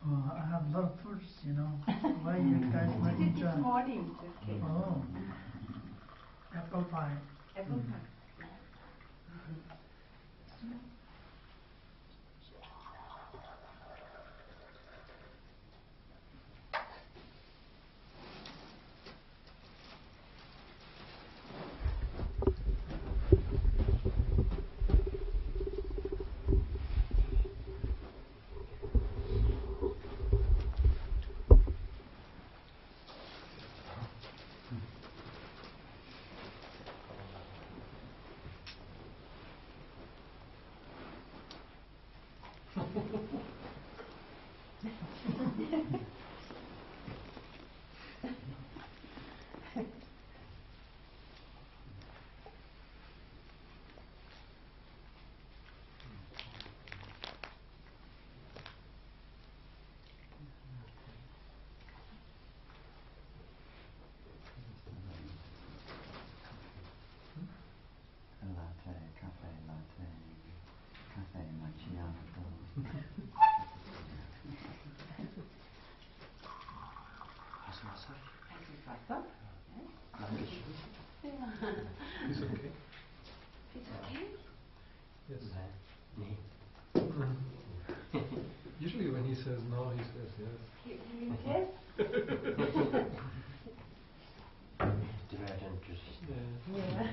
I have a lot of fruits, you know. Why you guys might enjoy? This morning, okay. Oh, apple pie. Apple pie. Latte, cafe latte, cafe macchiato. Hast du Wasser? Has it Wasser? Dankeschön. Piece of cake? Piece of cake? Yes. Nee. Usually when he says no, he says yes. Can you taste? Dragon just... Yeah.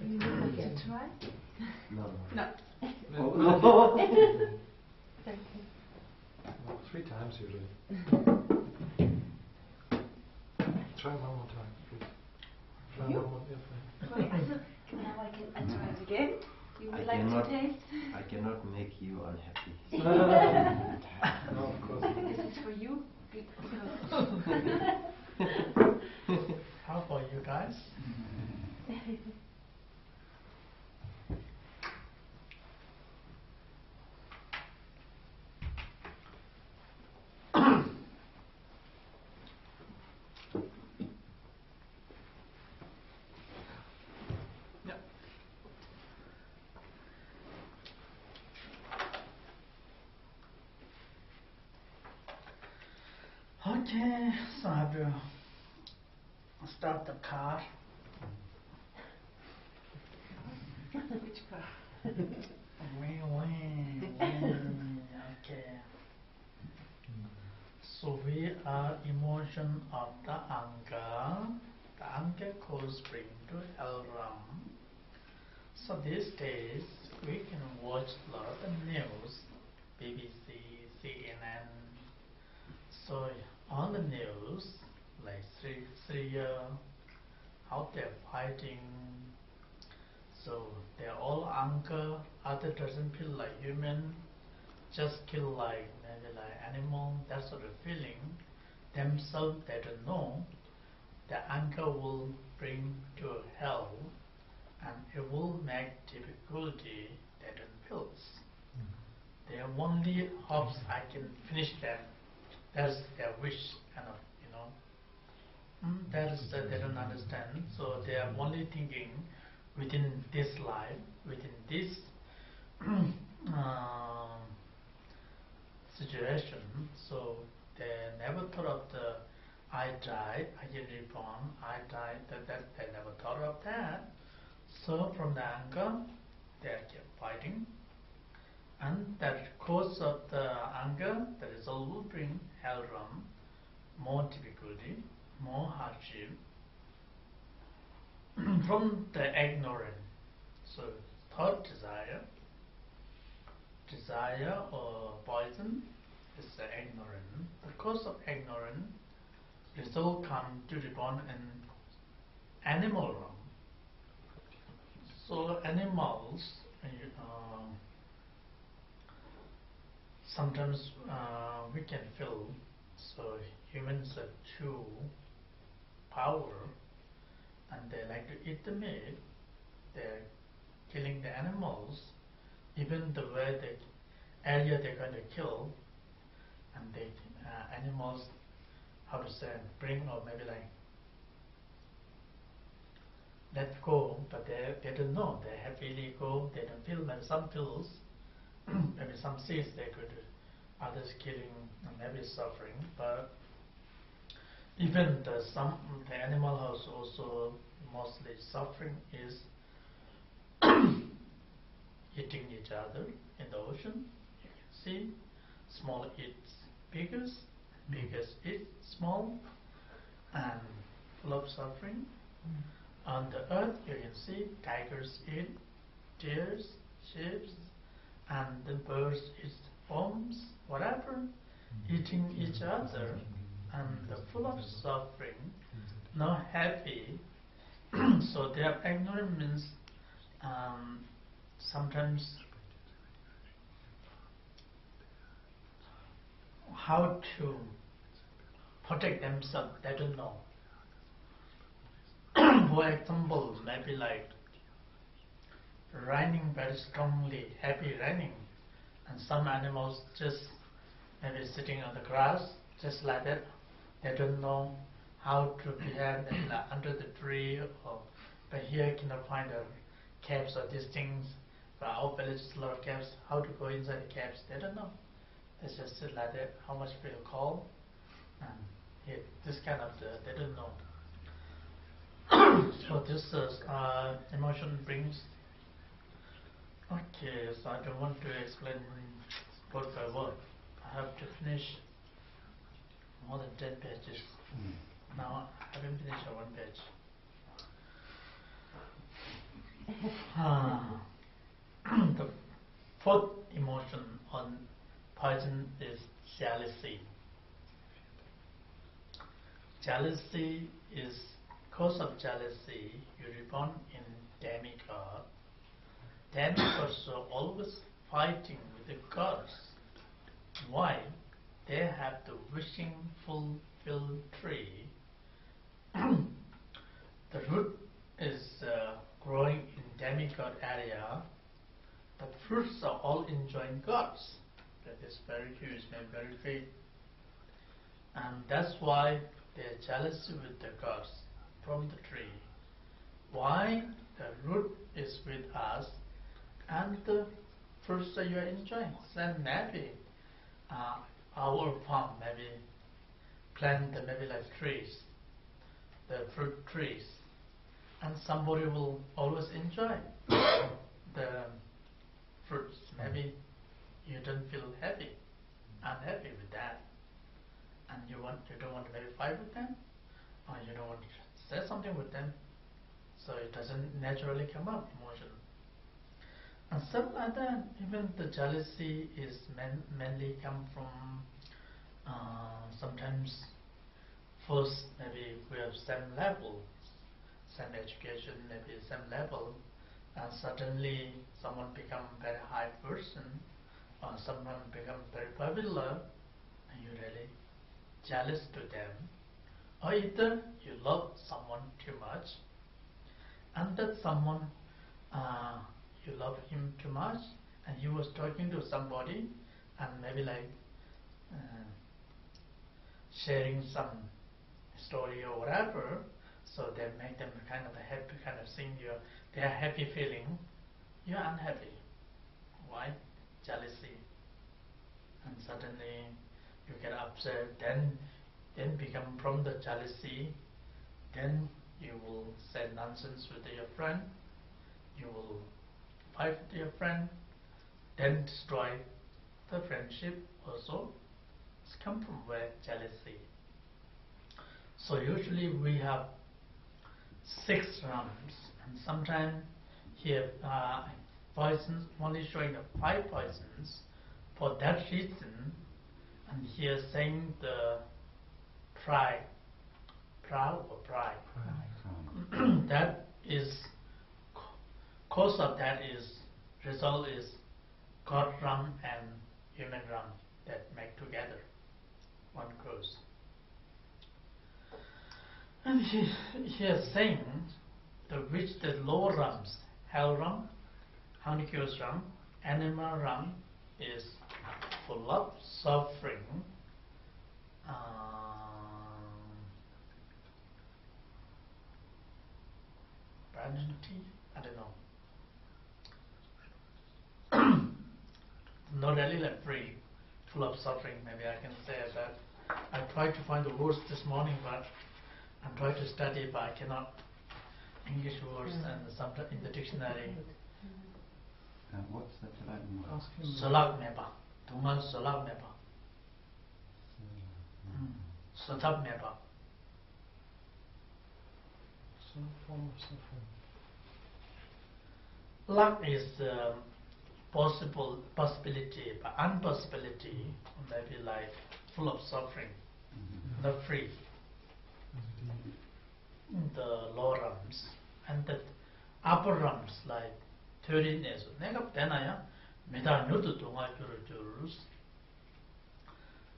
You want to try? No. No. Oh, no. Well, 3 times usually. Try one more time, please. Try You? one more, yeah, fine. Sorry, now I can try it again. You would I like cannot- to taste? I cannot make you unhappy. No, of course. This is for you because How about you guys? Yeah. Okay, so I have to start the car. which car? Okay. So we are emotion of the anger. The anger causes bring to Elram. So these days we can watch a lot of the news, BBC, CNN. So on the news, like Syria, how they're fighting. So they're all anger. Other doesn't feel like human, just kill like maybe like animal. That sort of feeling. Themselves they don't know. The anger will bring to hell, and it will make difficulty they don't feel. Their only hopes I can finish them. That's their wish, kind of, you know. That is that they don't understand. So they are only thinking within this life, within this situation. So they never thought of the I died, I get reborn, I died. That they never thought of that. So from the anger, they kept fighting. And that cause of the anger, the result will bring hellram, more difficulty, more hardship from the ignorant. So third desire or poison is the ignorant. The cause of ignorant, result come to reborn in animal realm. So animals, sometimes we can feel, so humans have true power and they like to eat the meat. They're killing the animals, even the way the area they're going to kill, and the animals, how to say, bring or maybe like let go, but they don't know. They happily go, they don't feel, maybe some feels, maybe some seeds they could others killing, maybe suffering, but even the animal house also mostly suffering is eating each other in the ocean. You can see small eats biggest, biggest eats small, and full of suffering. On the earth you can see tigers eat deers, sheep, and the birds eat worms, whatever, eating each other, and full of suffering, not happy. So their ignorance means sometimes how to protect themselves, they don't know. For example, maybe like running very strongly, heavy running, and some animals just maybe sitting on the grass, just like that. They don't know how to behave like under the tree, or but here you cannot find caves or these things. But our village is a lot of caves. How to go inside the caves? They don't know. They just sit like that. How much feel cold? And here, this kind of they don't know. So this emotion brings. Okay, so I don't want to explain word by word. I have to finish more than 10 pages. Now I haven't finished one page. The fourth emotion on poison is jealousy. Jealousy is cause of jealousy. You reborn in demigod. Demigods are always fighting with the gods. Why? They have the wishing fulfilled tree. The root is growing in demigod area. The fruits are all enjoying gods. That is very huge and very big. And that's why they are jealous with the gods from the tree. Why? The root is with us and the fruits that you are enjoying. Then maybe our farm maybe plant maybe like trees, the fruit trees, and somebody will always enjoy the fruits. Maybe you don't feel unhappy with that, and you don't want to maybe fight with them, or you don't want to say something with them, so it doesn't naturally come up emotion. And stuff like that. Even the jealousy is mainly come from sometimes first maybe we have same level, same education, maybe same level, and suddenly someone become very high person, or someone become very popular, and you really jealous to them, or either you love someone too much, and that someone you love him too much, and he was talking to somebody, and maybe like sharing some story or whatever, so they make them kind of a happy kind of thing. They are happy feeling, you're unhappy. Why? Jealousy. And suddenly you get upset, then become from the jealousy, then you will say nonsense with your friend, you will fight with your friend, then destroy the friendship also. It's come from where? Jealousy. So usually we have 6 realms, and sometimes here poisons only showing the 5 poisons. For that reason, and here saying the pride, proud or pride. That is cause of that is result is God realm and human realm that make together one cause. And he is saying the lower realms, hell realm, Hanukkyo's realm, animal realm is full of suffering. Vanity, I don't know. Not really like free full of suffering. Maybe I can say that. I tried to find the words this morning, but I'm trying to study, but I cannot English words and sometimes in the dictionary. What's the Tibetan word? Zolak meba, dungal zolak meba, sotap meba. Some form of suffering. Luck is possibility, but unpossibility, maybe like full of suffering, not free. The lower realms and the upper realms like 13 is 내가 되나요? 메다 누드 동아 줄us.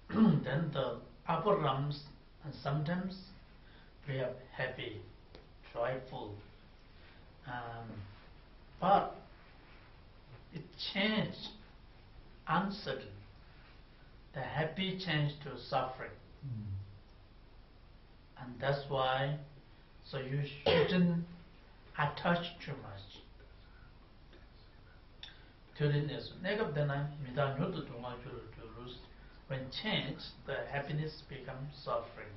Then the upper realms, and sometimes we are happy, joyful, but it changed uncertain. The happy changed to suffering, and that's why. So you shouldn't attach too much. When changed, the happiness becomes suffering.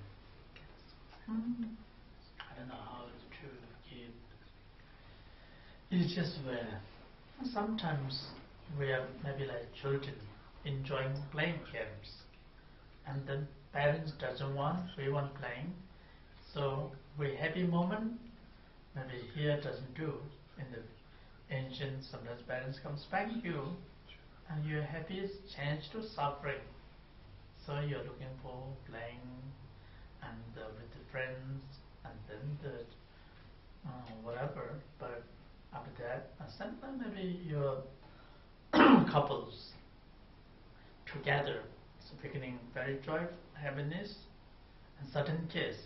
I don't know how to give. It's just where sometimes we are maybe like children enjoying playing games, and then parents doesn't want, we want playing. So we happy moment, maybe here doesn't do. In the ancient, sometimes parents come spank you, and your happiness change to suffering. So you're looking for playing and with the friends, and then the whatever. But after that, sometimes maybe your couples together, so beginning very joyful happiness, in certain case.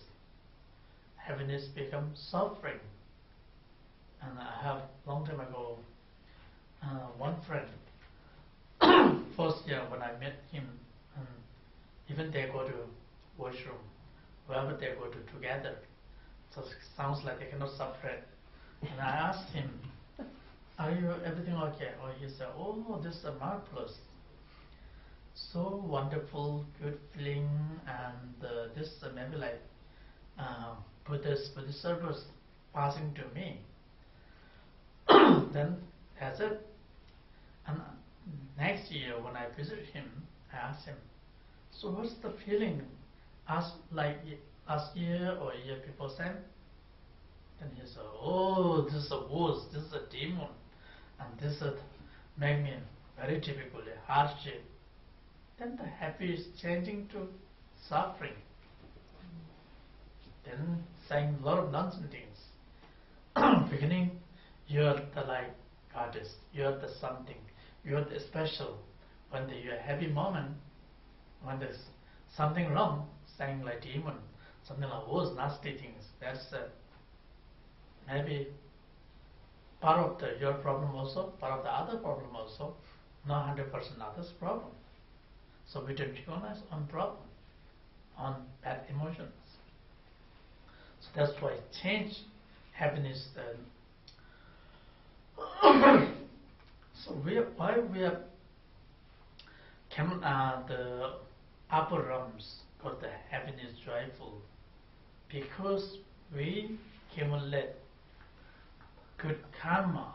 Happiness becomes suffering. And I have long time ago one friend. First year when I met him, even they go to washroom, wherever they go to together. So it sounds like they cannot separate. And I asked him, "Are you everything okay?" Or he said, "Oh, this is marvelous, so wonderful, good feeling, and this maybe like." Buddhist service passing to me. Then that's it. And next year when I visit him, I asked him, "So what's the feeling?" As like last year or a year before same. Then he said, "Oh, this is a wolf, this is a demon, and this is make me very difficult, hardship." Then the happy is changing to suffering. Then saying a lot of nonsense things. Beginning, you're the like artist, you're the something, you're the special. When you're happy moment, when there's something wrong, saying like demon, something like those nasty things. That's maybe part of your problem also, part of the other problem also, not 100% others' problem. So we don't recognize on problem, on bad emotions. So that's why change happiness. So why we are the upper realms got the happiness joyful, because we accumulate good karma,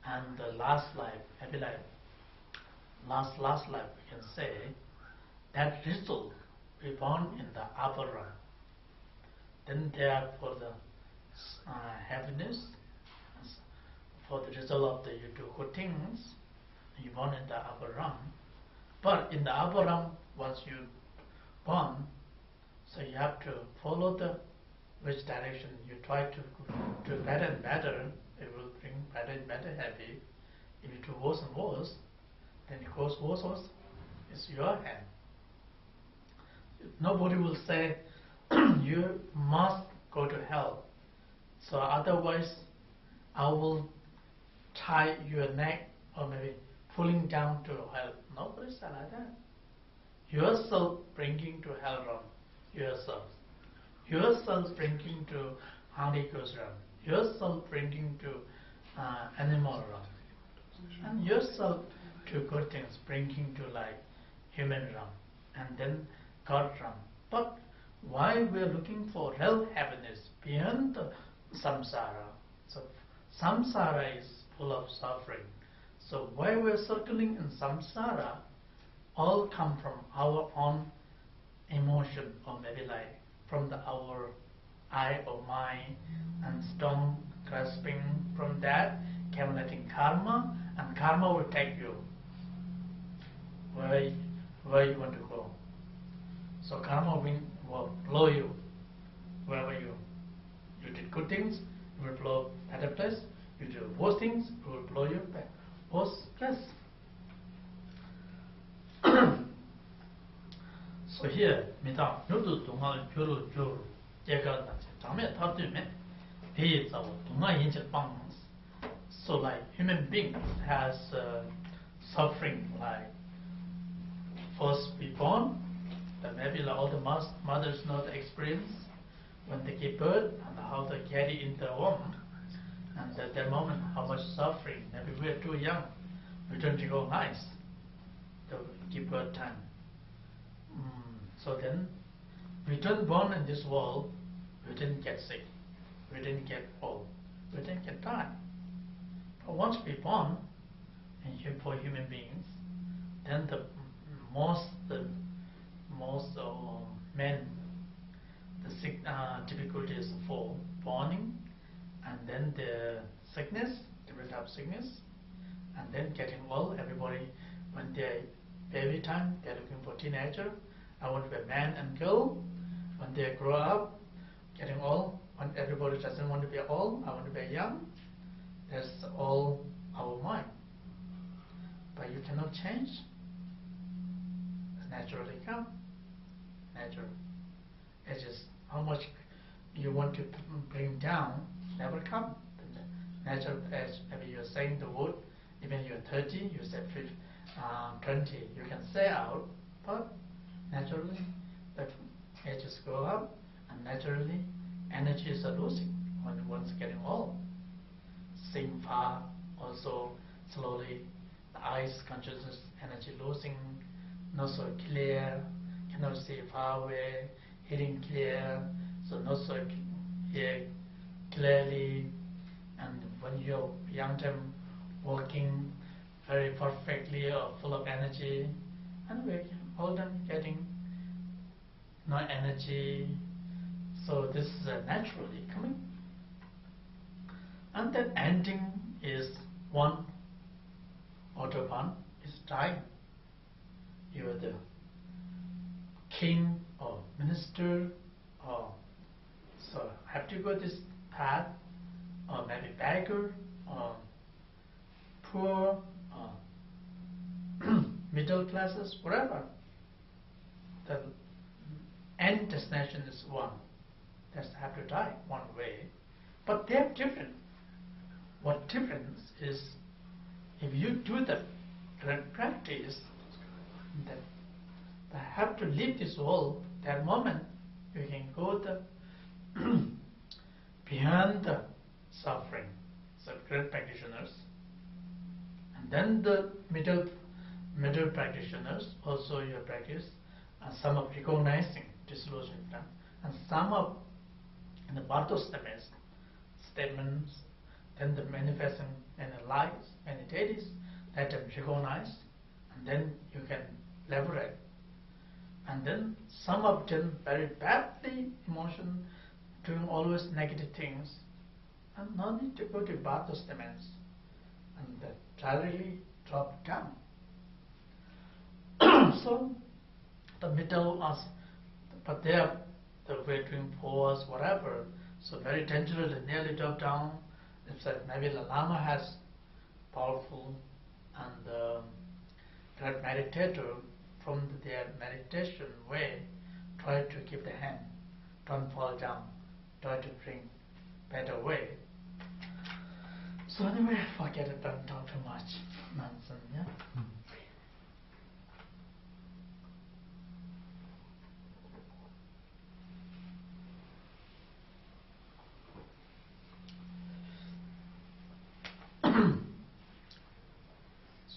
and the last life, happy life, last life we can say, that result we born in the upper realm. Then therefore the happiness, for the result of the you do good things, you born in the upper realm. But in the upper realm, once you born, so you have to follow the which direction you try to do better and better. It will bring better and better happy. If you do worse and worse, then it goes worse. It's your hand. Nobody will say you must go to hell. So otherwise, I will tie your neck or maybe pulling down to hell. Nobody said like that. Yourself bringing to hell realm. Yourself bringing to Holy Ghost realm. Yourself bringing to animal realm. And yourself to good things, bringing to like human realm, and then God realm. But why we are looking for real happiness beyond the samsara? So samsara is full of suffering. So why we are circling in samsara all come from our own emotion, or maybe like from our I or mind, and strong grasping from that, accumulating karma, and karma will take you where you want to go. So karma will blow you wherever you did good things, it will blow better place. You do worse things, it will blow you back worse place. So here, midang nudu dunga juru juru jega na jame tartu me he is our dunga yinche bangs. So like human beings has suffering, like first be born, that maybe like all the mothers know the experience when they give birth and how they carry in the womb, and at that moment how much suffering. Maybe we are too young, we don't recognize the give birth time. So then we don't born in this world, we didn't get sick, we didn't get old, we didn't get die. But once we born, and for human beings, then the most men, the sick difficulties for borning, and then the sickness, different type of sickness, and then getting old. Everybody, when they're baby time, they're looking for teenager. I want to be a man and girl. When they grow up, getting old, when everybody doesn't want to be old, I want to be young. That's all our mind. But you cannot change. It naturally come. Natural. It's just how much you want to bring down, never come. Natural, as maybe you're saying the word, even you're 30, you said 20, you can say out, but naturally the ages go up, and naturally energies are losing when one's getting old. Seeing far, also slowly the eyes consciousness energy losing, not so clear, cannot see far away, hearing clear, so not so hear clearly. And when you're young time working very perfectly or full of energy, and we're older getting no energy. So this is naturally coming. And then ending is one autobahn is dying. You're the king or minister, or so have to go this path, or maybe beggar, or poor, or middle classes, whatever. The end destination is one. That's have to die one way. But they're different. What difference is, if you do the correct practice, then they have to leave this world. That moment you can go the beyond the suffering. So great practitioners, and then the middle practitioners also your practice, and some of recognizing dissolution, and some of in the Bardo statements, then the manifesting many lives, many deities, let them recognize, and then you can liberate. And then some of them very badly emotion, doing always negative things, and no need to go to Bardo statements, and that gradually drop down. So the middle was, but they are the way doing pause, whatever, so very dangerous, nearly drop down. It's like maybe the Lama has powerful and great meditator from their meditation way, try to keep the hand, don't fall down, try to bring better way. So anyway, forget it, don't talk too much nonsense, yeah?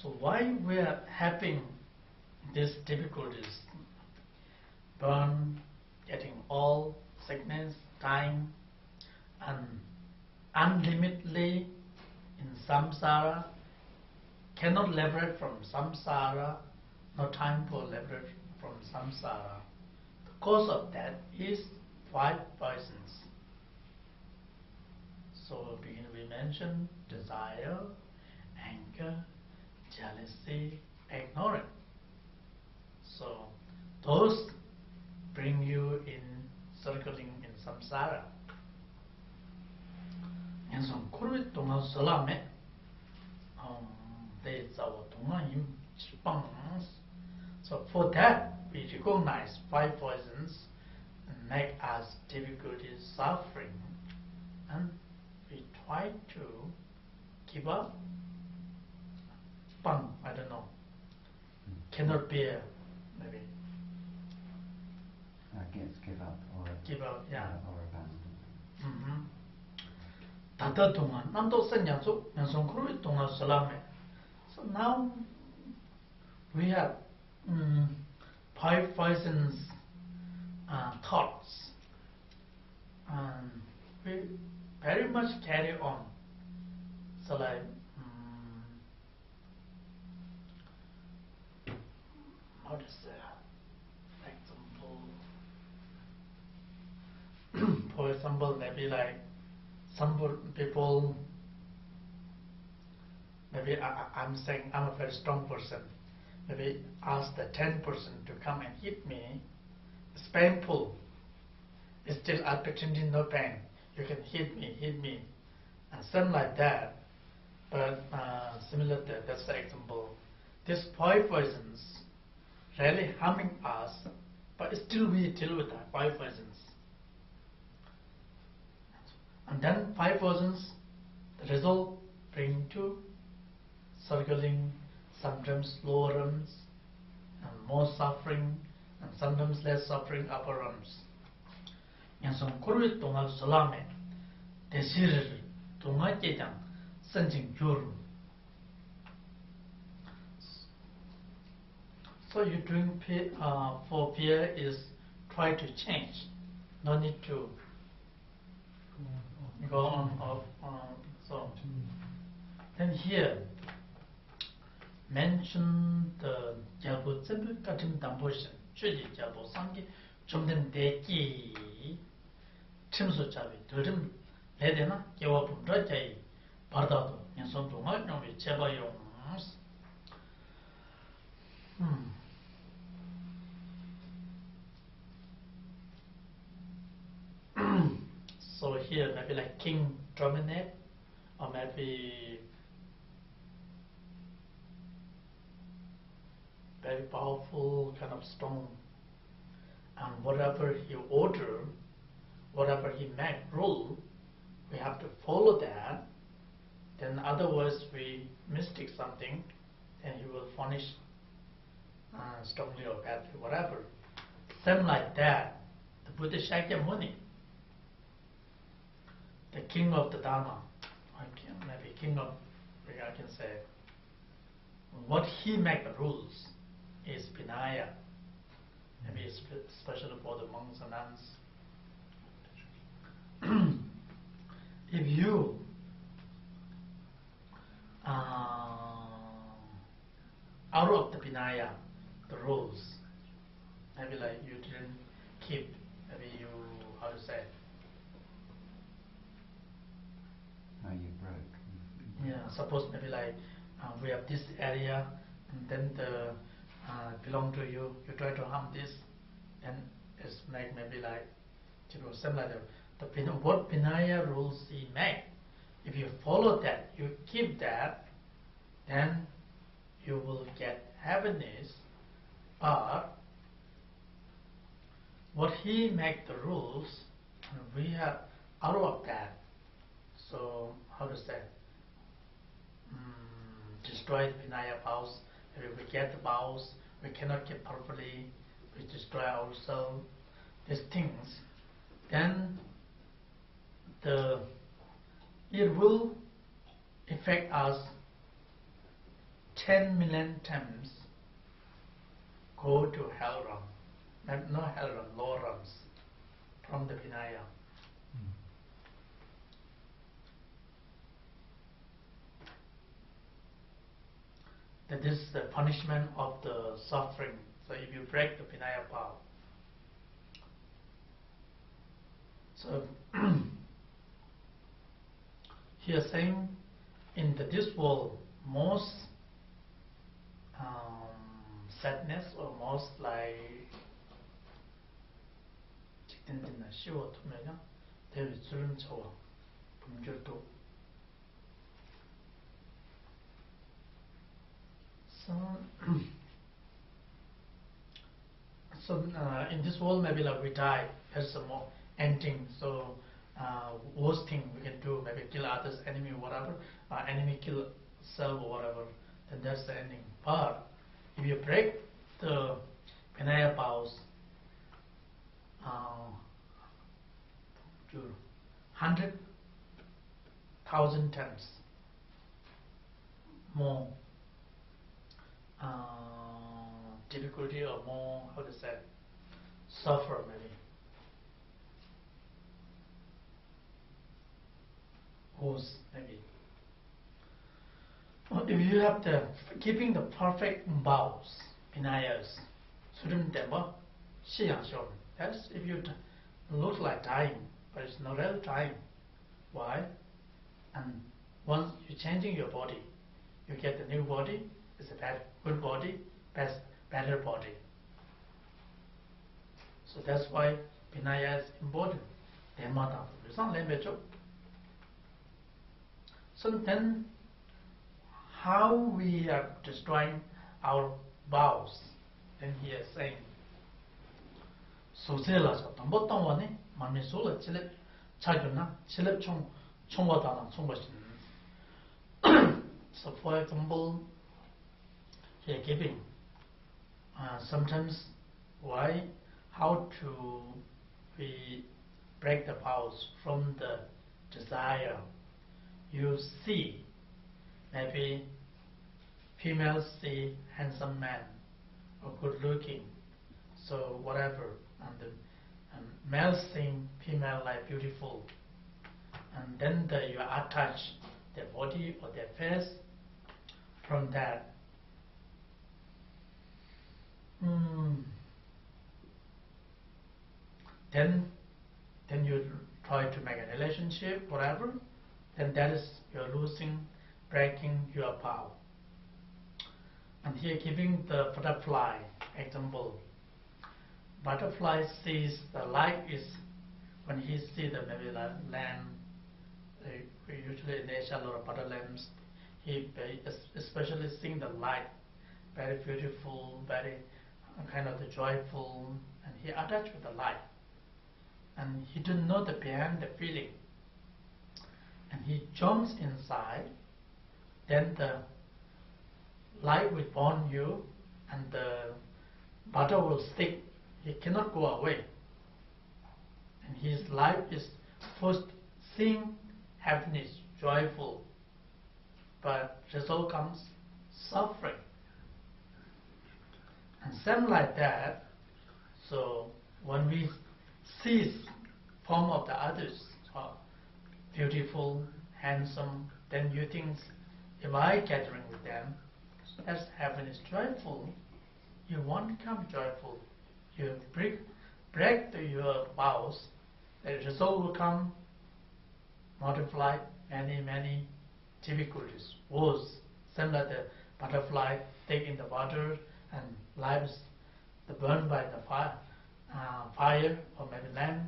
So why we are having these difficulties, burn, getting old, sickness, dying, and unlimitedly in samsara, cannot liberate from samsara, no time for liberate from samsara. The cause of that is 5 poisons. So we mentioned desire, anger, jealousy, ignorance. So those bring you in circling in samsara. And so kuru tunga salame they zawa tunga him chpangs. So for that we recognize 5 poisons and make us difficulties, suffering, and we try to give up. Pang, I don't know. Cannot bear, maybe. Give up or Give up, yeah. Or abandon. Tata tunga, nanto sanyasu, nansong kuru tunga salame. So now we have 5 poisons thoughts, and we very much carry on. So like how to say, for example, maybe like some people, maybe I'm saying I'm a very strong person, maybe ask the 10 person to come and hit me. It's painful. It's still I'm pretending no pain. You can hit me, and something like that. But similar to that's the example. These 5 poisons really harming us, but still we deal with that 5 poisons. And then 5 poisons, the result bring to circling, sometimes lower realms, and more suffering, and sometimes less suffering upper realms. And some kuru tunga salame, desir tunga jejang, senjing gyur. So you doing for fear is try to change, no need to go on off. So then here mention the jalbo tsembu katim dambotion, chuji jalbo samgi chomden deki chimso chabi dorim ledena kewa pumra jai bardado nyanson tunga nyomi cheba yongs. So here maybe like king dominate, or maybe very powerful, kind of strong, and whatever he order, whatever he make rule, we have to follow that. Then otherwise we mistake something, then he will punish strongly or badly, whatever. Same like that, the Buddha Shakyamuni, the king of the Dharma, maybe king of, I can say, what he make the rules is Vinaya, maybe especially for the monks and nuns. If you out of the Vinaya, the rules, maybe like you didn't keep, maybe you, how to say, You broke. yeah, suppose maybe like we have this area, and then the belong to you, you try to harm this, and it's make maybe like, something like that. What Vinaya rules he make, if you follow that, you keep that, then you will get happiness. But what he make the rules, and we are out of that. So how to say? Destroy the Vinaya vows. If we get the vows, we cannot keep properly. We destroy ourselves. These things, then it will affect us 10 million times go to hell realm, not hell realm, lower realms from the Vinaya. That is the punishment of the suffering. So if you break the Vinaya path. So here saying in this world, most sadness or most like 직진진나 쉬워 투면요 대위 주름 저와 범절도 so in this world maybe like we die, there's some more ending. So worst thing we can do, maybe kill others, enemy, whatever, enemy kill self or whatever, then that's the ending. But if you break the Vinaya vows, 100,000 times more difficulty or more, how to say, suffer maybe. Worse maybe. Well, if you have the keeping the perfect vows, Vinayas, surimdemba, shiyangshom. That's if you look like dying, but it's not real dying. Why? And once you're changing your body, you get the new body, it's a good body, better body. So that's why Vinaya is important. So then, how we are destroying our vows? Then he is saying, so for example, here giving sometimes how to we break the vows from the desire. You see, maybe females see handsome man or good looking, so whatever, and the males see female like beautiful, and then you attach their body or their face from that. Then you try to make a relationship, whatever, then that is you're breaking your vow. And here giving the butterfly example. Butterfly sees the light is when he sees the maybe the lamb. Usually in Asia a lot of butter lambs. He especially seeing the light, very beautiful, very kind of the joyful, and he attached with the light. And he didn't know the behind the feeling. And he jumps inside, then the light will burn you and the butter will stick. He cannot go away. And his life is first seeing happiness, joyful, but result comes suffering. And same like that, so when we see form of the others, beautiful, handsome, then you think, if I gathering with them, that's happiness, joyful, you won't become joyful. You break your vows, the result will come, multiply many difficulties. Worse, similar the butterfly take in the water and lives the burned by the fire or maybe land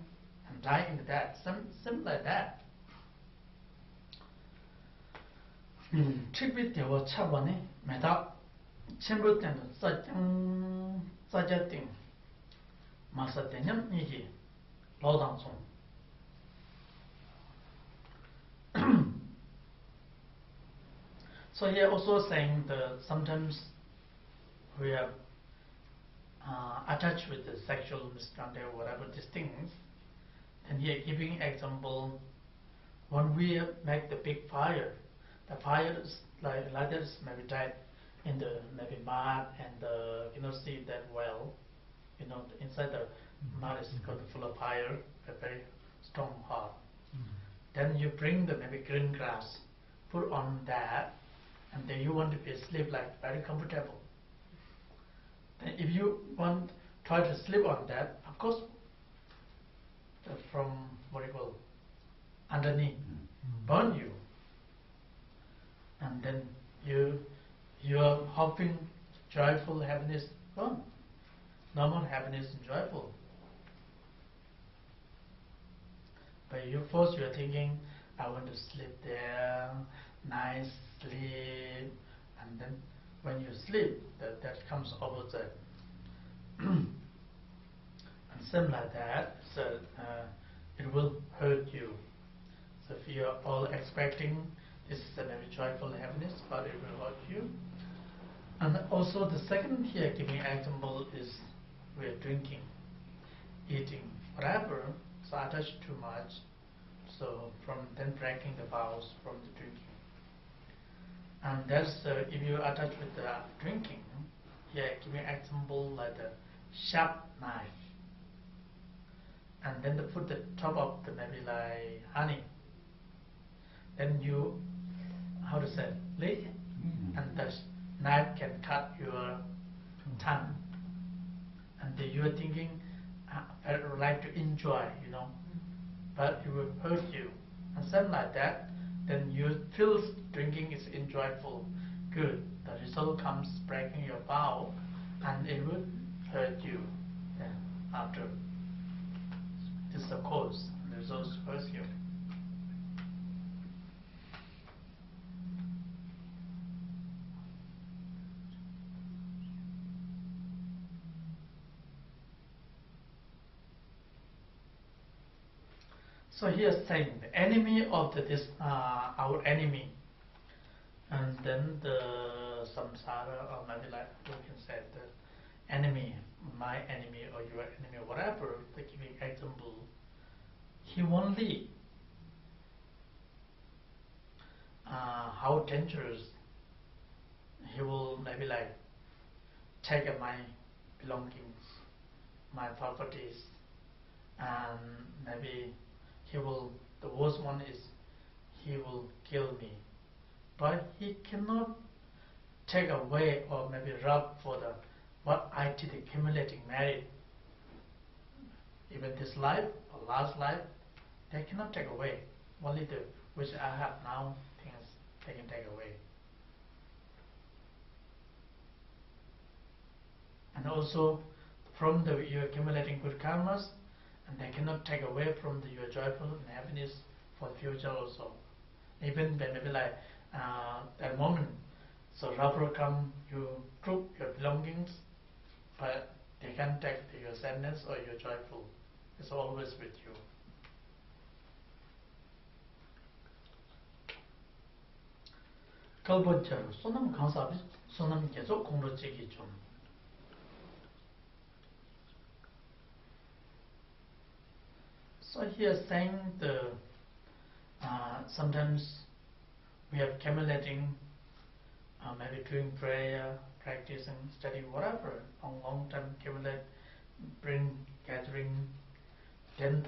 and die in that. Something like that. Tribute dewa chabane meta chenbu tenu sajating masa tenyam niji lodang song. So here also saying that sometimes we are attached with the sexual misconduct or whatever these things. And here giving example, when we make the big fire, the fire is like this maybe died in the maybe mud and cannot see that well. Inside the mud is got full of fire, a very strong hot. Then you bring the maybe green grass, put on that, and then you want to be sleep like very comfortable. Then if you want try to sleep on that, of course, from what you call underneath burn you, and then your hoping joyful happiness gone. Normal happiness and joyful. But you first you are thinking, I want to sleep there, nice sleep, and then when you sleep, that comes opposite. And same like that, so it will hurt you. So if you are all expecting this is a very joyful happiness, but it will hurt you. And also the second here giving example is we are drinking, eating, whatever, so attached too much, so from then breaking the vows from the drinking. And that's if you attach with the drinking, here giving example like the sharp knife, and then put the top of the maybe like honey. Then you, how to say, lick, and the knife can cut your tongue. And then you are thinking, I would like to enjoy, but it will hurt you. And something like that, then you feel drinking is enjoyable, good. The result comes breaking your vow, and it will hurt you after. This is the cause, and the result hurts you. So he is saying the enemy of our enemy, and then the samsara, or maybe like we can say the enemy, my enemy or your enemy, or whatever. The giving example, he won't leave. How dangerous? He will maybe like take my belongings, my properties, and maybe. The worst one is he will kill me, but he cannot take away or maybe rob for what I did accumulating merit. Even this life or last life, they cannot take away. Only the which I have now, things they can take away. And also from you accumulating good karmas, and they cannot take away from your joyful and happiness for the future also. Even maybe like that moment, so robber come, you took your belongings, but they can't take your sadness or your joyful. It's always with you. 결본적으로 소남 강사비 소남 계속 공부지기 좀. So here saying sometimes we are accumulating, maybe doing prayer, practicing, studying, whatever, long time accumulate, bring gathering, then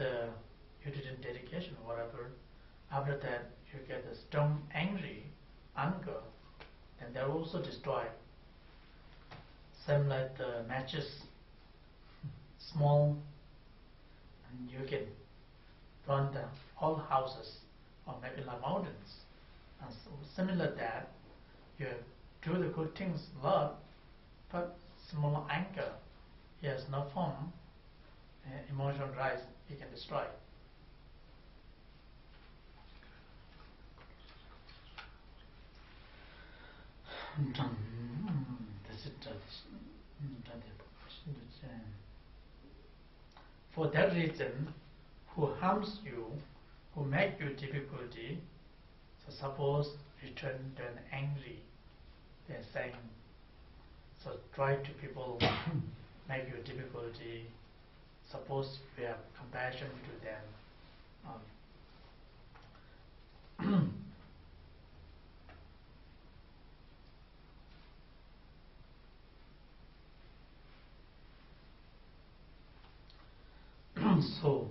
you didn't dedication, whatever. After that you get a strong angry, anger, and they're also destroyed. Same like the matches, small, and you can burn the whole houses or maybe like mountains. And so similar that you do the good things a lot, but small anger, he has no form, emotional rise, he can destroy. For that reason, who harms you, who make you difficulty, so suppose return then angry, they're saying, so try to people make you difficulty, suppose we have compassion to them. So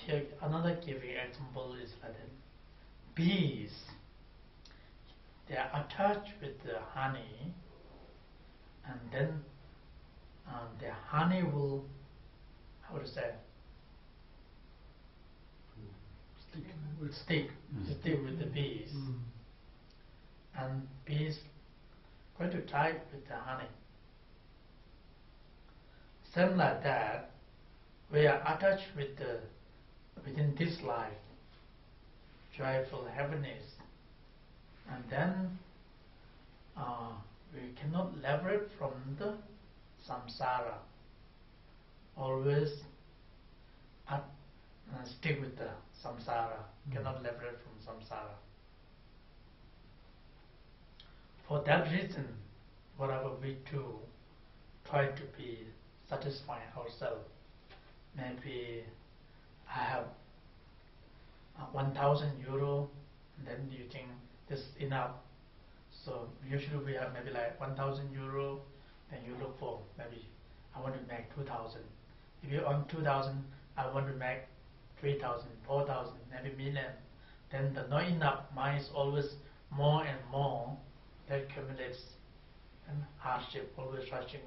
here another giving example is like that. Bees, they are attached with the honey, and then the honey will, how to say, stick with the bees, and bees going to tie with the honey. Same like that, we are attached with the within this life, joyful happiness, and then we cannot liberate from the samsara. Always stick with the samsara, cannot liberate from samsara. For that reason, whatever we do, try to be satisfying ourselves. Maybe I have 1,000 euro, and then you think this is enough. So usually we have maybe like 1,000 euro, then you look for maybe I want to make 2,000. If you earn 2,000, I want to make 3,000, 4,000, maybe million. Then the not enough mind is always more and more. That accumulates and hardship, always rushing,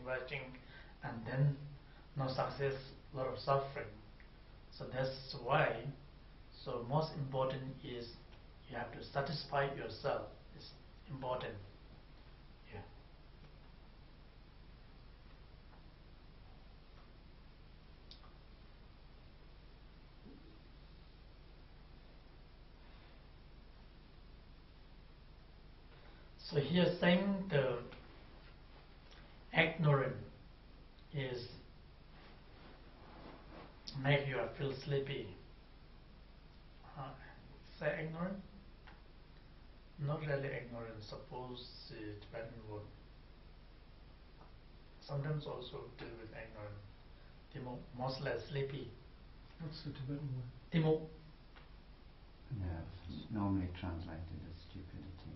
and then no success, a lot of suffering. So that's why. So most important is you have to satisfy yourself. It's important. Yeah. So here saying the ignorant is make you feel sleepy. Say ignorant? Not really ignorant, suppose it's Tibetan word. Sometimes also deal with ignorant. Timo, mostly sleepy. What's the Tibetan word? Timo. Yeah, it's normally translated as stupidity.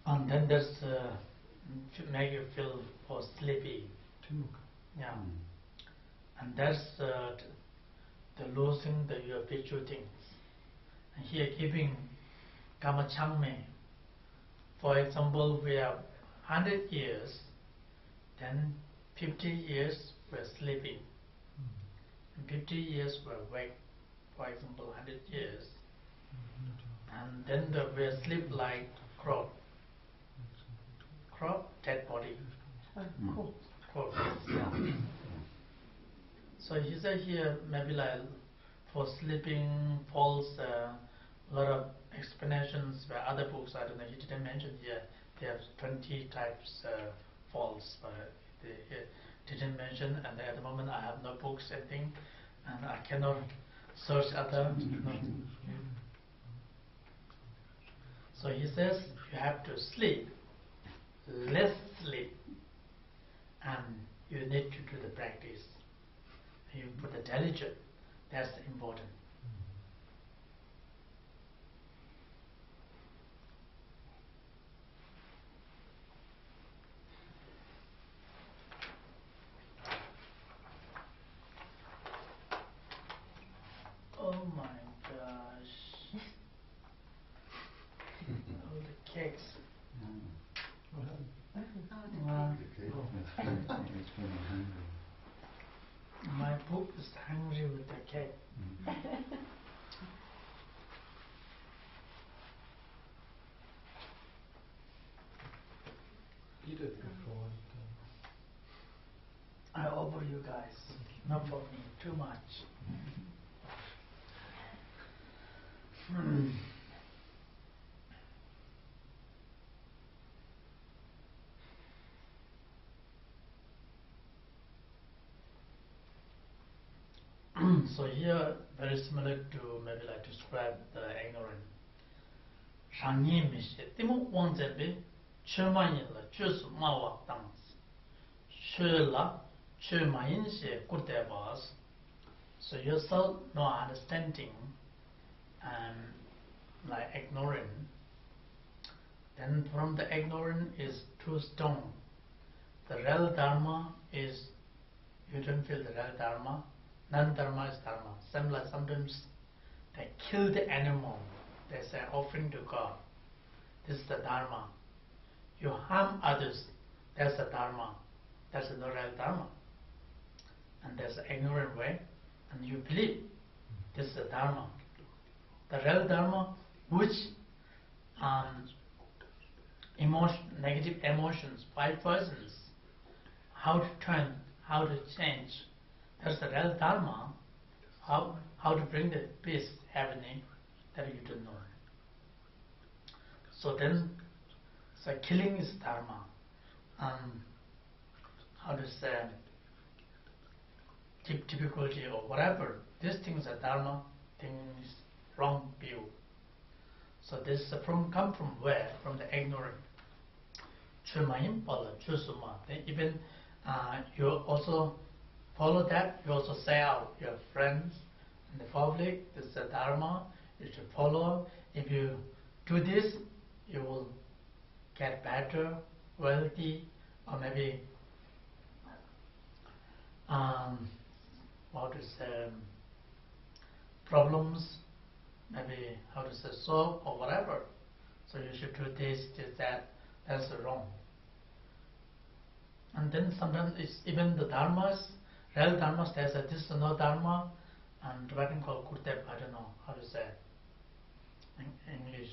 And then there's make you feel sleepy. Timuk. Yeah. And that's the losing your virtue things. And here giving kamachangme. For example, we have 100 years, then 50 years we're sleeping, and 50 years we're awake. For example, 100 years, and then we sleep like crop, dead body, crop. So he said here maybe like for sleeping falls a lot of explanations by other books. I don't know. He didn't mention here. They have 20 types falls, but they didn't mention. And at the moment, I have no books, anything, and I cannot search other. So he says you have to sleep, less sleep, and you need to do the practice. You put the diligence. That's important. Oh my gosh. Oh, the cakes. What happened? It's feeling hungry. My book is hungry with the cake. Eat it before. I offer you guys, not for me, too much. So here, very similar to maybe like describe the ignorant. Rangi mishe, timu wanzebe, chömayin la chösu mawa tangs. Chö la, chömayin she kurte bas. So yourself no understanding, and like ignorant, then from the ignorant is too strong. The real Dharma is, you don't feel the real Dharma, non-Dharma is Dharma. Similar, sometimes they kill the animal, they say offering to God. This is the Dharma. You harm others, that's the Dharma. That's the real Dharma. And there's an ignorant way, and you believe this is the Dharma. The real Dharma, which negative emotions, 5 persons, how to turn, how to change. That's the real Dharma. How to bring the peace, happening, that you don't know. So then, so killing is Dharma. How to say, difficulty or whatever, these things are Dharma, things wrong view. So this come from where? From the ignorant. Then even you also follow that, you also say out your friends in the public, this is the Dharma, you should follow. If you do this, you will get better, wealthy, or maybe how to say, problems, maybe how to say solve or whatever. So you should do this, that. That's wrong. And then sometimes it's even the dharmas, real dharmas, there's a this is no dharma, and Tibetan called kurtep, I don't know how to say it in English.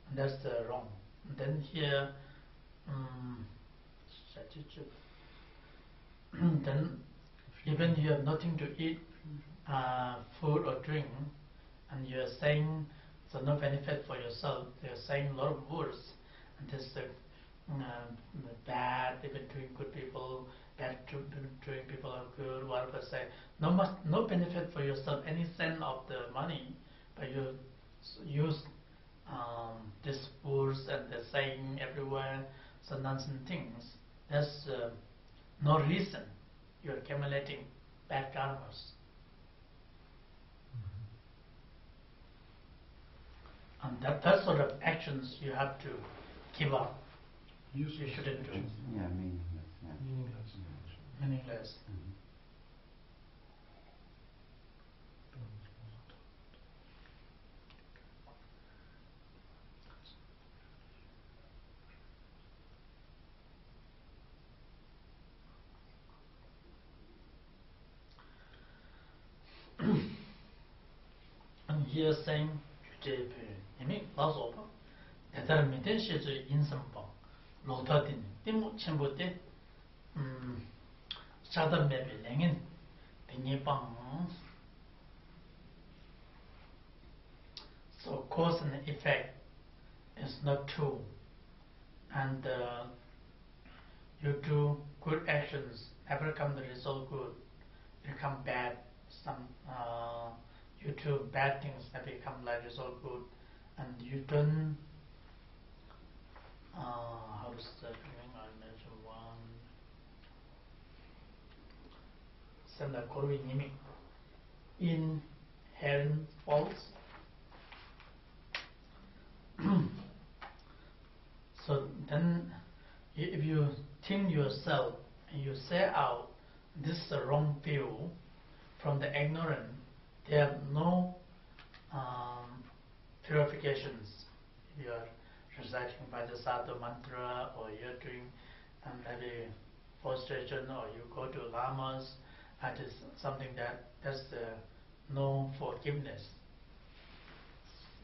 And that's wrong. And then here, then even you have nothing to eat, food or drink, and you are saying so no benefit for yourself. They are saying a lot of words, and this bad, even doing good people, bad doing people are good. Whatever say, no benefit for yourself. Any cent of the money, but you use these words and they're saying everywhere, so nonsense things. There's no reason. You're accumulating bad karmas. And that sort of actions you have to give up. You shouldn't do. Yeah, meaningless. Yeah. Meaningless. Meaningless. And here saying, 이미 나서 봐. 대단히 시저 인성방 로다딘 띠모 첨부때 사담매비 랭인 딩이방. So cause and effect is not true, and you do good actions never come the result good, become bad. Some you do bad things that become like result good, and you don't how to say, I mentioned one senda koru이 님이 inherent faults. So then if you think yourself and you say out this is the wrong view from the ignorant, there are no purifications. If you are reciting by the sadhu mantra, or you're doing maybe prostration, or you go to lamas, that is something that's no forgiveness.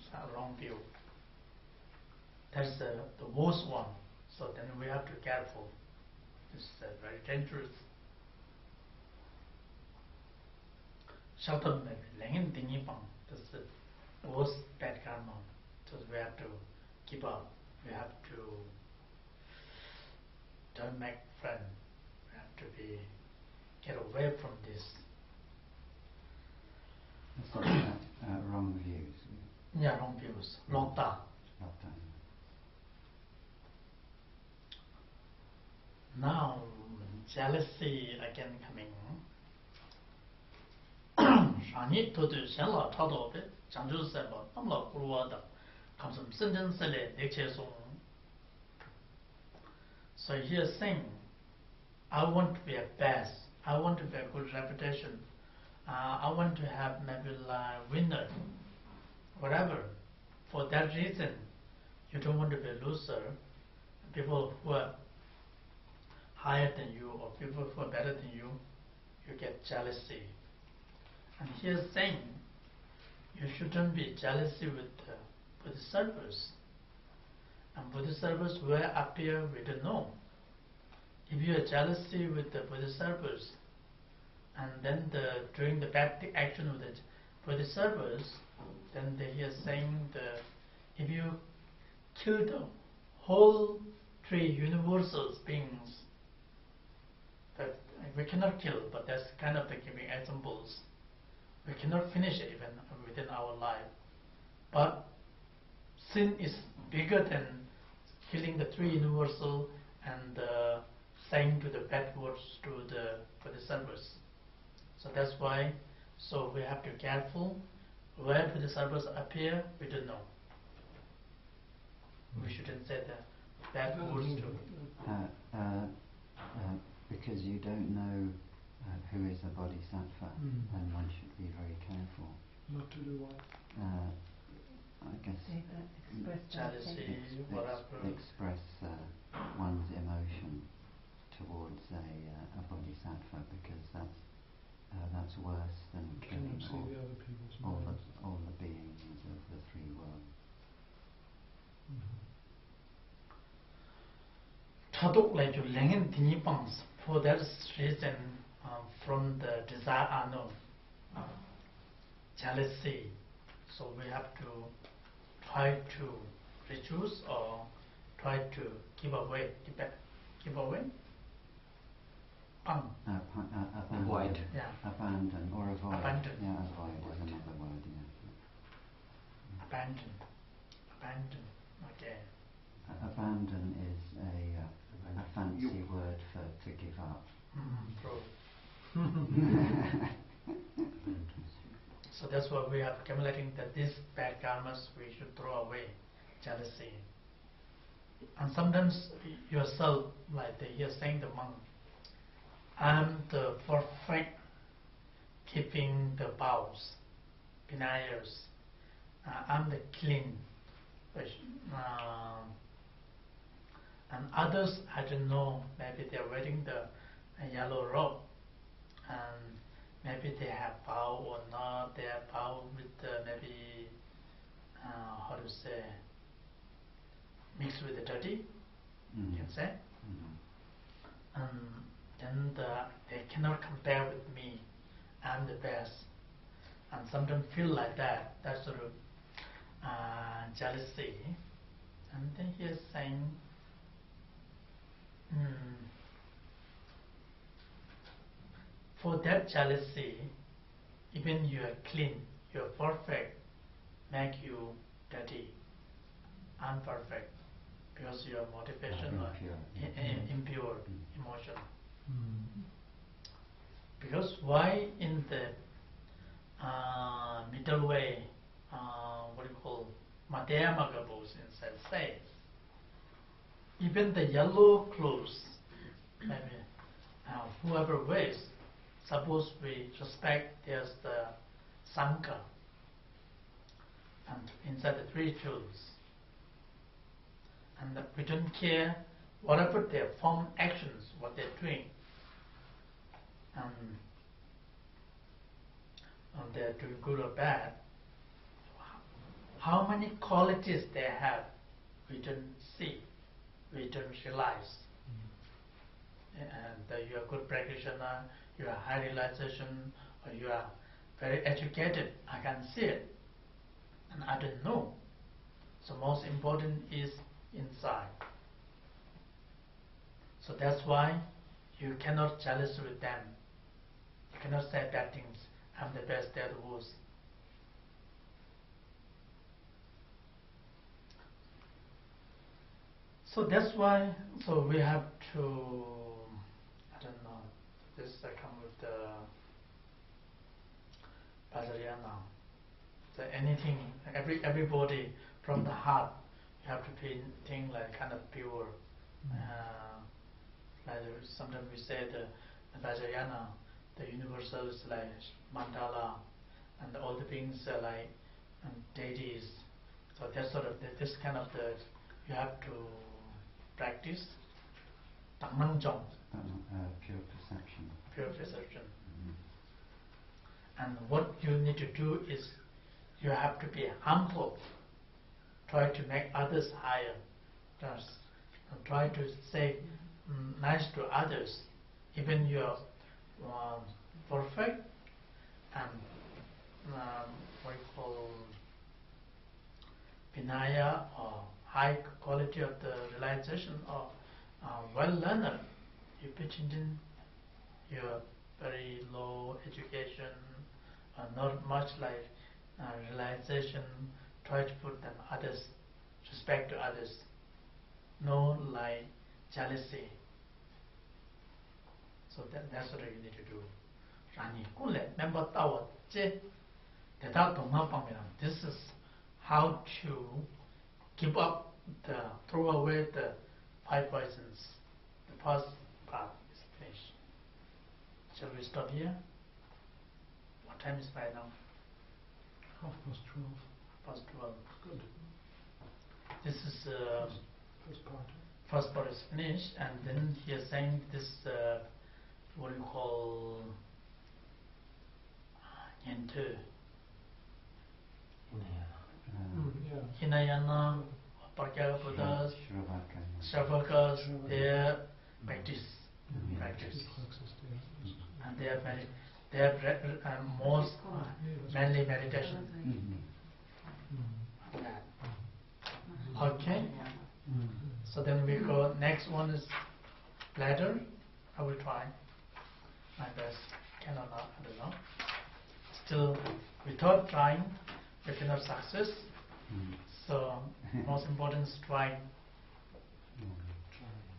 It's a wrong view. That's the worst one. So then we have to be careful. It's very dangerous. Shelter maybe that's the worst bad karma. So we have to keep up. We have to don't make friends. We have to get away from this. So wrong views. Yeah, wrong views. Lokta. Now jealousy again coming. 아니 도도 셀라 타도베 장주세바 남라 구르와다 감some sentence에 넥체송. So here saying, I want to be a best, I want to be a good reputation, I want to have maybe like winner, whatever. For that reason, you don't want to be a loser. People who are higher than you or people who are better than you, you get jealousy. And here saying, you shouldn't be jealousy with Bodhisattvas. And Bodhisattvas where appear, we don't know. If you are jealousy with the Bodhisattvas, and then during the bad action of the Bodhisattvas, then he is saying if you kill the whole three universal beings, that we cannot kill, but that's kind of giving examples. We cannot finish it even within our life. But sin is bigger than killing the three universal and saying to the bad words to the Bodhisattvas. So that's why, so we have to be careful. Where Bodhisattvas appear, we don't know. We shouldn't say the bad words to. Because you don't know who is a bodhisattva, and one should be very careful. Not to do what? I guess Jealousy, whatever. Express one's emotion towards a bodhisattva, because that's worse than killing Cannot see the other people's all minds. the beings of the three worlds. Chadok like you lengen tini pangs. For that reason, from the desire jealousy. So we have to try to reduce or try to give away. Pang. Avoid. Yeah. Abandon or avoid. Abandon. Yeah, avoid is another word. Yeah. Abandon. Okay. Abandon is a fancy word for to give up. True. So that's why we are accumulating that these bad karmas we should throw away, jealousy. And sometimes yourself, like you're saying the monk, I'm the perfect keeping the vows, deniers. I'm the clean. And others, I don't know, maybe they're wearing the yellow robe, and maybe they have vow or not, they have vow with maybe, how to say, mixed with the dirty, you can say. And then they cannot compare with me, I'm the best. And sometimes feel like that sort of jealousy. And then he is saying, for that jealousy, even you are clean, you are perfect, make you dirty, unperfect, because your motivation or impure emotion. Because why in the middle way, what do you call, Madhyamaka inside says, even the yellow clothes, maybe whoever wears, suppose we suspect there's the Sangha, and inside the three jewels, and we don't care whatever their form actions, what they're doing, and they're doing good or bad, how many qualities they have, we don't see, we don't realize. And you are a good practitioner, you are high realization, or you are very educated, I can see it, and I don't know. So most important is inside. So that's why you cannot jealous with them. You cannot say bad things. I'm the best, they're the worst. So that's why, so we have to, I don't know, this I come with the Vajrayana. So anything, everybody from the heart, you have to think like kind of pure. Like sometimes we say the Vajrayana, the universal is like mandala, and all the beings are like deities. So that's sort of this kind of the you have to practice. Tangnang Pure perception. pure perception. And what you need to do is you have to be humble. Try to make others higher. Just try to say nice to others. Even you are perfect and what you call Vinaya or high quality of the realization or well learner. You pitch in your very low education, not much like realization, try to put them others, respect to others, no like jealousy. So that's what you need to do. This is how to give up throw away the 5 poisons. The first part is finished. Shall we stop here? What time is right now? 12:30. 12. Good. This is First part. first part is finished, and then he is saying this what do you call Yente Yeah. Hinayana Parkya Buddhas Shravakas, their practice. And they are most mainly meditation. Okay. So then we go. Next one is bladder. I will try my best. Can or not, I don't know. Still, without trying, we cannot success. So most important is try.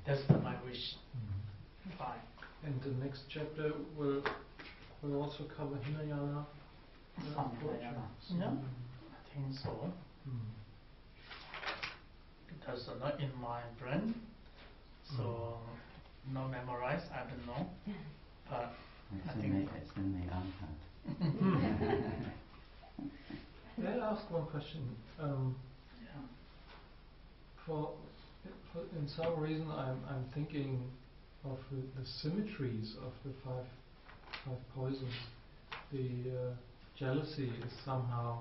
That's my wish. Try. And the next chapter will also cover Hinayana. Yeah, I think so. That's not in my brain, so no memorize. I don't know, but It's in the iPad. May I ask one question? For in some reason, I'm thinking of the symmetries of the five poisons. The jealousy is somehow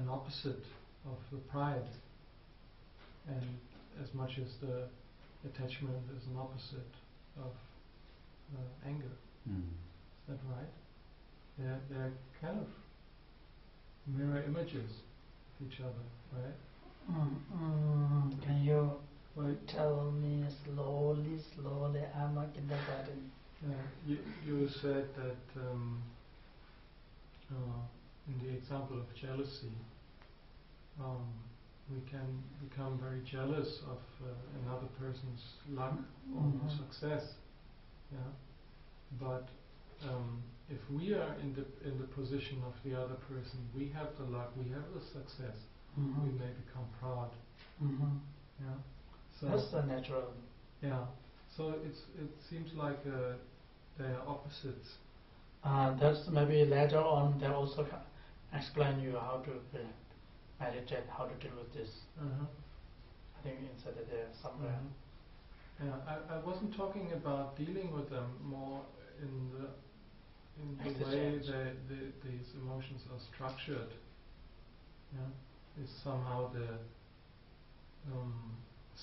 an opposite of the pride, and as much as the attachment is an opposite of anger. Is that right? They're kind of mirror images of each other, right? Can you tell me slowly? I'm not kindergarten. You said that in the example of jealousy, we can become very jealous of another person's luck or success. Yeah, but if we are in the position of the other person, we have the luck, we have the success. We may become proud. Yeah. So that's the natural. Yeah. So it seems like they are opposites. That's maybe later on they also explain you how to meditate, how to deal with this. I think inside there somewhere. Yeah, I wasn't talking about dealing with them, more in the way these emotions are structured. Yeah, is somehow the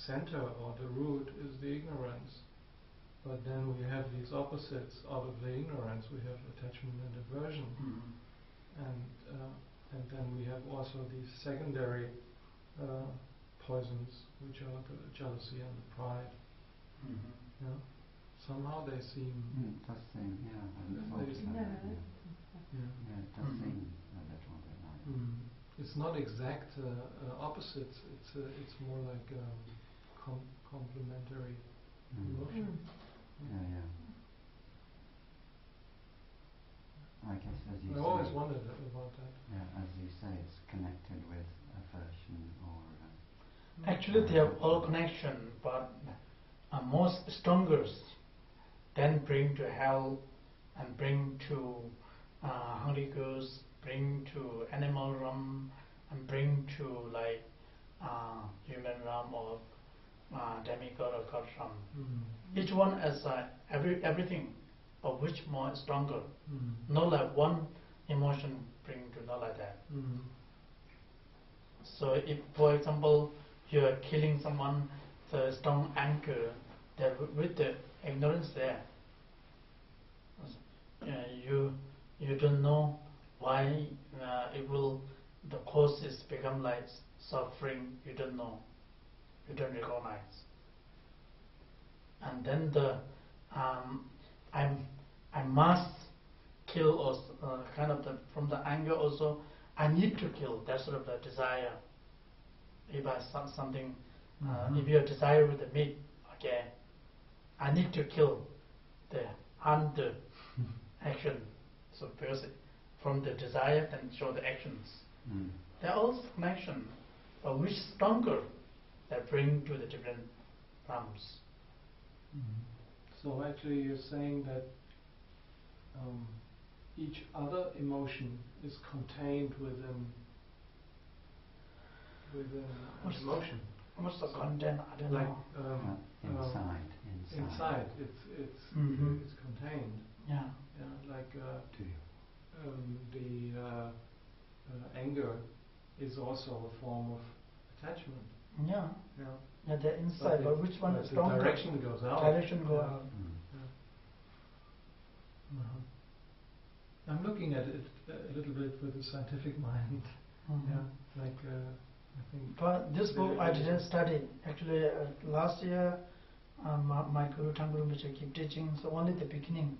center or the root is the ignorance. But then we have these opposites out of the ignorance. We have attachment and aversion, and then we have also these secondary poisons, which are the jealousy and the pride. Yeah, somehow they seem. It does seem, yeah. Yeah, it does seem a little bit like. It's not exact opposites. It's more like complementary emotion. Yeah. I guess as you I say, always wondered about that. yeah, as you say, it's connected with aversion or. Actually, they have all connection, but most strongest then bring to hell and bring to hungry ghosts, bring to animal realm, and bring to like human realm or demigod or god realm. Each one has everything, but which more stronger? Not like one emotion bring to not like that. So if, for example, you are killing someone, the strong anger, that with the ignorance there, you don't know why it will, the cause is become like suffering. You don't know, you don't recognize, and then the I must kill, or kind of from the anger also. I need to kill. That's sort of the desire. If I something, if you desire with the meat, okay, I need to kill the under action. So first, from the desire, then show the actions. They're all connection, but which stronger that bring to the different realms. So actually, you're saying that each other emotion is contained within emotion. What's the content? I don't Like know. Inside. It's contained. Yeah. Yeah, like To you. the anger is also a form of attachment. Yeah. Yeah. Yeah, they're inside, but which one is the stronger? direction goes out. Direction go Yeah. out. I'm looking at it a little bit with a scientific mind. Yeah, like I think. But this book I didn't study. Actually, last year my Guru Thrangu keep teaching, so only the beginning.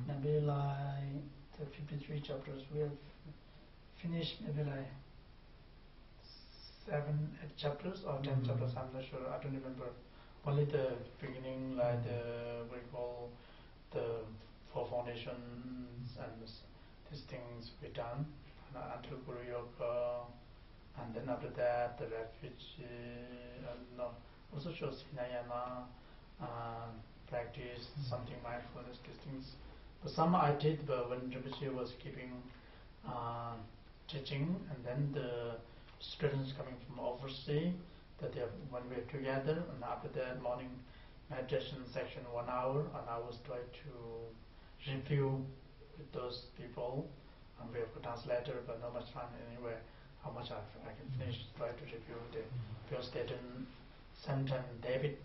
Maybe like the 53 chapters. We have finished maybe like 7, 8 chapters or 10 chapters. I'm not sure. I don't remember. Only the beginning, like the what we call the 4 foundations and these things we done until Guru Yoga, and then after that the refuge. Also shows Hinayana practice, something mindfulness, these things. But some I did, but when Rinpoche was keeping teaching, and then the students coming from overseas, that they have, when we are together, and after that morning meditation section 1 hour, and I was trying to review with those people, and we have a translator, but not much time anyway. How much I can finish, try to review the because they didn't. Sometime David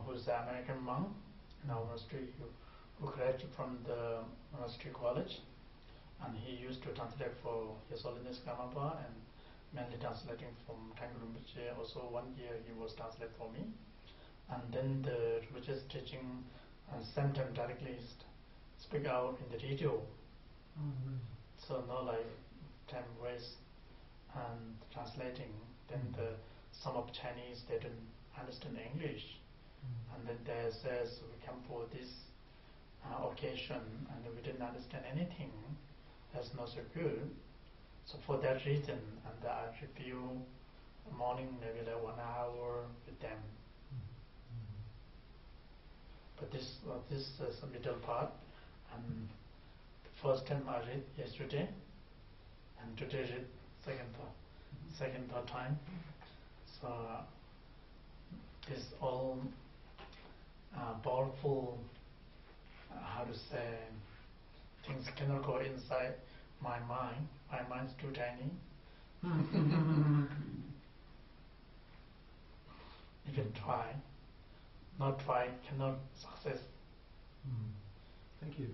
who's the American monk in our monastery, who graduated from the monastery college, and he used to translate for His Holiness Karmapa and mainly translating from Thrangu Rinpoche. Also 1 year he was translating for me, and then the Rinpoche's teaching sometime directly speak out in the radio. So no like time waste and translating. Then some of Chinese, they didn't understand English, and then they says we come for this occasion and we didn't understand anything. That's not so good. So for that reason, and I review morning maybe like 1 hour with them. But this is a middle part, and the first time I read yesterday, and today read second third time. So this all powerful, how to say, things cannot go inside my mind. My mind's too tiny. You can try. Not try cannot success. Thank you.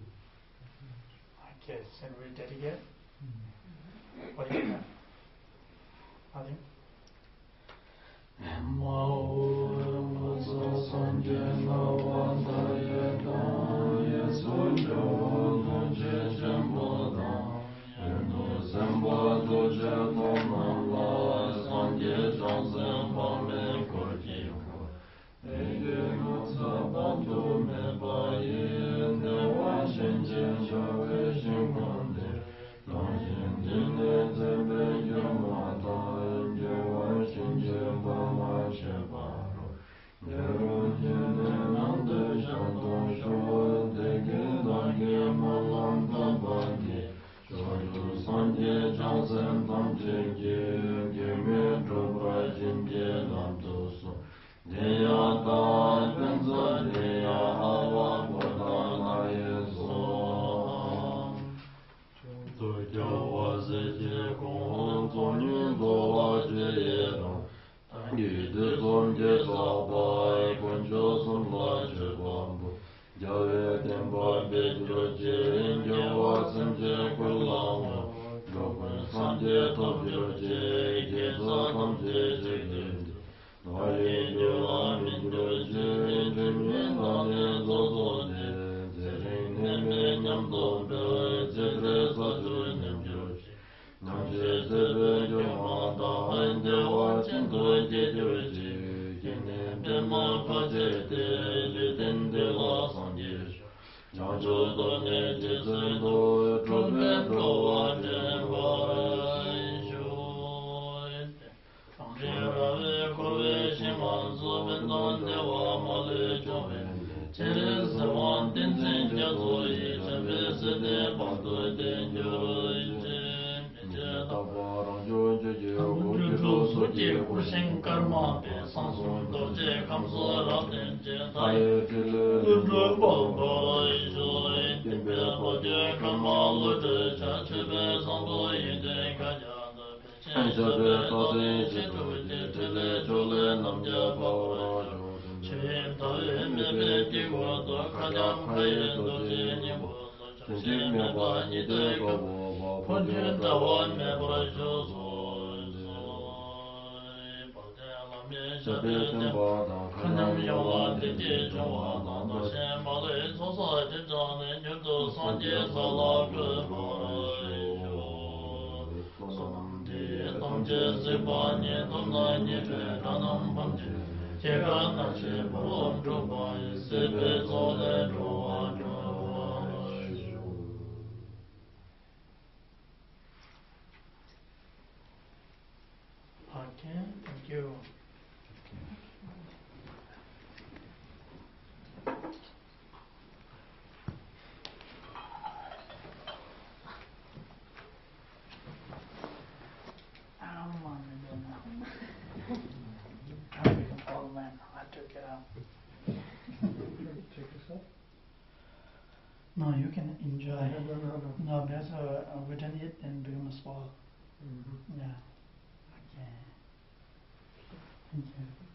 Okay, can we dedicate? What do you have? Nothing? Thank you. Okay, thank you. Old man, I took it out. Take this off? No, you can enjoy. No. No, that's within it and become small. Mm-hmm. Yeah. Okay. Thank you.